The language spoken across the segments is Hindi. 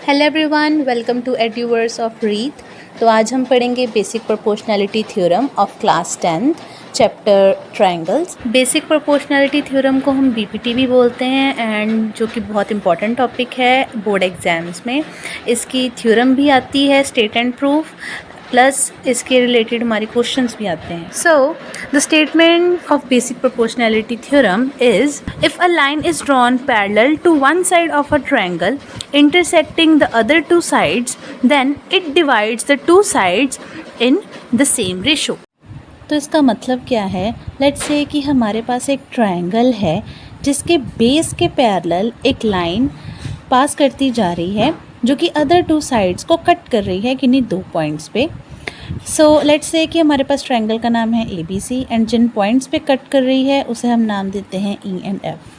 Hello everyone, welcome to Eduverse of Reet. तो आज हम पढ़ेंगे basic proportionality theorem of class 10th chapter triangles. Basic proportionality theorem को हम बीपीटी भी बोलते हैं एंड जो कि बहुत इंपॉर्टेंट टॉपिक है बोर्ड एग्जाम्स में। इसकी थ्योरम भी आती है, स्टेट एंड प्रूफ, प्लस इसके रिलेटेड हमारे क्वेश्चंस भी आते हैं। So the statement of basic proportionality theorem is if a line is drawn parallel to one side of a triangle intersecting the other two sides, then it divides the two sides in the same ratio. तो इसका मतलब क्या है? लेट्स से कि हमारे पास एक ट्रायंगल है जिसके बेस के पैरेलल एक लाइन पास करती जा रही है जो कि अदर टू साइड्स को कट कर रही है किन्हीं दो पॉइंट्स पे। सो लेट्स से कि हमारे पास ट्रायंगल का नाम है ABC एंड जिन पॉइंट्स पे कट कर रही है उसे हम नाम देते हैं E एंड F।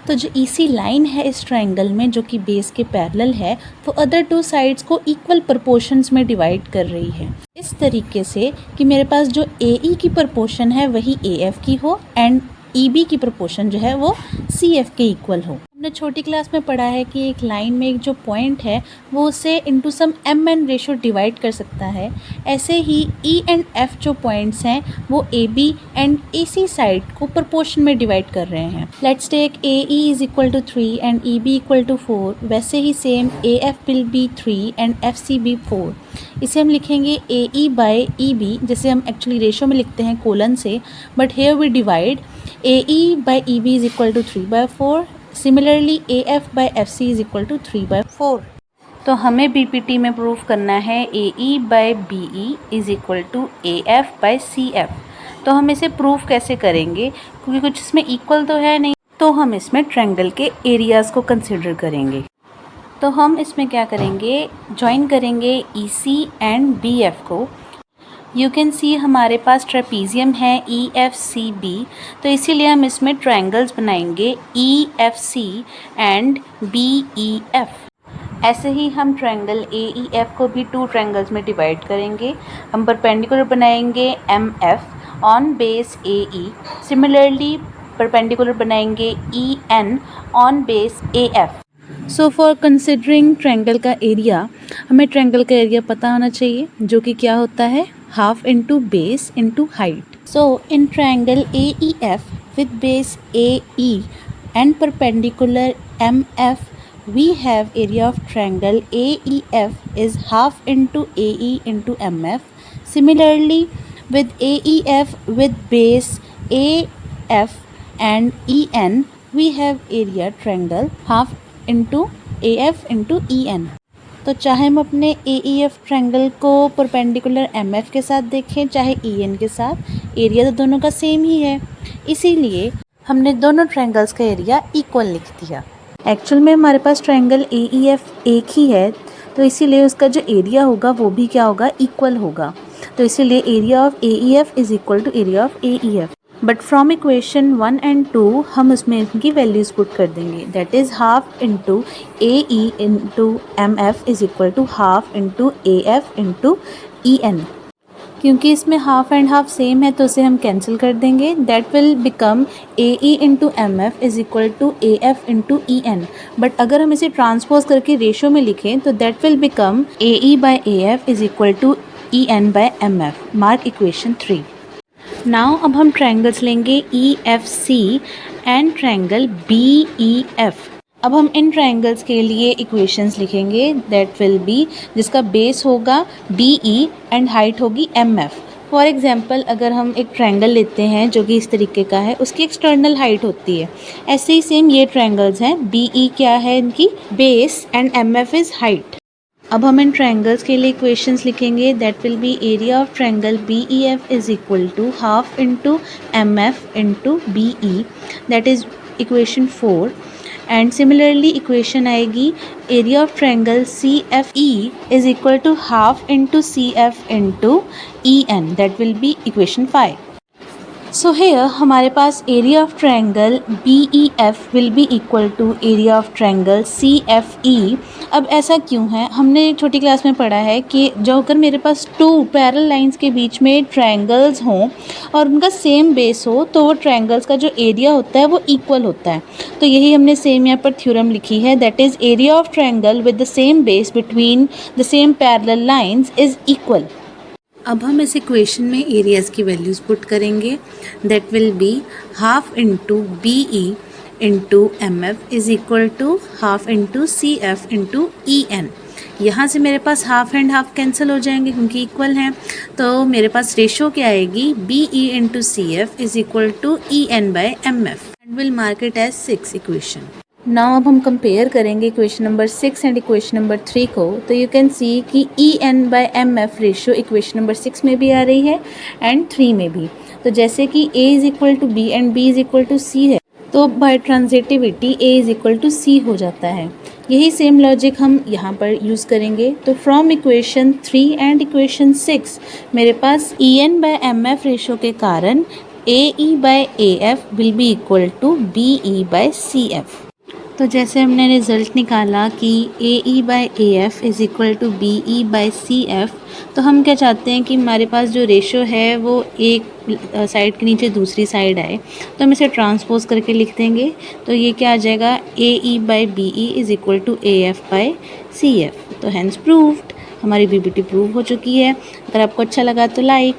तो जो EC लाइन है इस ट्रायंगल में जो कि बेस के पैरेलल है वो अदर टू साइड्स को इक्वल प्रोपोर्शंस में डिवाइड कर रही है, इस तरीके से कि मेरे पास जो AE की प्रोपोर्शन है वही AF की हो एंड EB की प्रोपोर्शन जो है वो CF के इक्वल हो। हमने छोटी क्लास में पढ़ा है कि एक लाइन में एक जो पॉइंट है वो उसे into some MN ratio divide कर सकता है। ऐसे ही E एंड F जो पॉइंट्स हैं वो AB एंड AC साइड को प्रोपोर्शन में डिवाइड कर रहे हैं। Let's take AE is equal to 3 and EB equal to 4। वैसे ही same AF will be 3 and FC be 4। इसे हम लिखेंगे AE बाय EB, जिसे हम एक्चुअली रेशो में लिखते हैं कोलन से, but here we divide AE by EB is equal to 3/4। Similarly AF by FC is equal to 3/4। तो हमें BPT में प्रूफ करना है AE by BE is equal to AF by CF। तो हम इसे प्रूफ कैसे करेंगे, क्योंकि कुछ इसमें इक्वल तो है नहीं, तो हम इसमें ट्रायंगल के एरियाज़ को कंसिडर करेंगे। तो हम इसमें क्या करेंगे, ज्वाइन करेंगे EC एंड BF को। यू कैन सी हमारे पास ट्रेपीजियम है EFCB, तो इसीलिए हम इसमें ट्रायंगल्स बनाएंगे EFC एंड BEF। ऐसे ही हम ट्रायंगल AEF को भी टू ट्रायंगल्स में डिवाइड करेंगे। हम परपेंडिकुलर बनाएंगे MF on base AE। Similarly perpendicular बनाएंगे EN on base AF। So for considering triangle का एरिया, हमें ट्रायंगल का एरिया पता होना चाहिए जो कि क्या होता है, half into base into height. So in triangle AEF with base AE and perpendicular MF, we have area of triangle AEF is half into AE into MF. Similarly with AEF with base AF and EN, we have area triangle half into AF into EN। तो चाहे हम अपने AEF ट्रायंगल को परपेंडिकुलर MF के साथ देखें चाहे EN के साथ, एरिया तो दोनों का सेम ही है, इसीलिए हमने दोनों ट्रायंगल्स का एरिया इक्वल लिख दिया। एक्चुअल में हमारे पास ट्रायंगल AEF एक ही है, तो इसीलिए उसका जो एरिया होगा वो भी क्या होगा, इक्वल होगा। तो इसीलिए area of AEF is equal to area of AEF। But from equation 1 and 2 हम उसमें इनकी वैल्यूज़ पुट कर देंगे, that is half into AE into MF is equal to half into AF into EN। क्योंकि इसमें हाफ एंड हाफ सेम है तो उसे हम कैंसिल कर देंगे, that will become AE into MF is equal to AF into EN। But अगर हम इसे ट्रांसपोज करके रेशो में लिखें तो that will become AE by AF is equal to EN by MF। Mark equation 3। Now अब हम ट्रायंगल्स लेंगे EFC एंड ट्रायंगल BEF। अब हम इन ट्रायंगल्स के लिए इक्वेशंस लिखेंगे, दैट विल बी, जिसका बेस होगा BE एंड हाइट होगी MF। फॉर एग्जांपल अगर हम एक ट्रायंगल लेते हैं जो कि इस तरीके का है, उसकी एक्सटर्नल हाइट होती है। ऐसे ही सेम ये ट्रायंगल्स हैं, BE क्या है इनकी base and MF is height. अब हम इन ट्रायंगल्स के लिए इक्वेशंस लिखेंगे, that will be area of triangle BEF is equal to half into MF into BE, that is equation 4। And similarly equation आएगी area of triangle CFE is equal to half into CF into EN, that will be equation 5। So here हमारे पास area of triangle BEF will be equal to area of triangle CFE। अब ऐसा क्यों है? हमने एक छोटी क्लास में पढ़ा है कि जो अगर मेरे पास टू पैरेलल लाइंस के बीच में ट्रायंगल्स हों और उनका सेम बेस हो तो वो ट्रायंगल्स का जो एरिया होता है वो इक्वल होता है। तो यही हमने सेम यहाँ पर थ्योरम लिखी है, that is area of triangle with the same base between the same parallel lines is equal. अब हम इस इक्वेशन में एरियाज़ की वैल्यूज़ पुट करेंगे, that will be half into BE into MF is equal to half into CF into EN। यहाँ से मेरे पास हाफ एंड हाफ कैंसिल हो जाएंगे क्योंकि इक्वल हैं, तो मेरे पास रेशो क्या आएगी, BE into CF is equal to EN by MF and will mark it as 6 equation. Now अब हम कंपेयर करेंगे equation number 6 and equation number 3 को, तो यू कैन सी कि EN by MF ratio equation number 6 में भी आ रही है एंड 3 में भी। तो जैसे कि A is equal to B and B is equal to C है, तो by transitivity A is equal to C हो जाता है। यही सेम लॉजिक हम यहाँ पर यूज़ करेंगे। तो फ्रॉम इक्वेशन 3 एंड इक्वेशन 6 मेरे पास EN बाय MF रेशियो के कारण AE by AF will be equal to BE by CF। तो जैसे हमने रिज़ल्ट निकाला कि AE by AF is equal to BE by CF, तो हम क्या चाहते हैं कि हमारे पास जो रेशो है वो एक साइड के नीचे दूसरी साइड आए, तो हम इसे ट्रांसपोज करके लिख देंगे। तो ये क्या आ जाएगा, AE by BE is equal to AF by CF। तो हैंस प्रूव्ड, हमारी BBT प्रूव हो चुकी है। अगर आपको अच्छा लगा तो लाइक,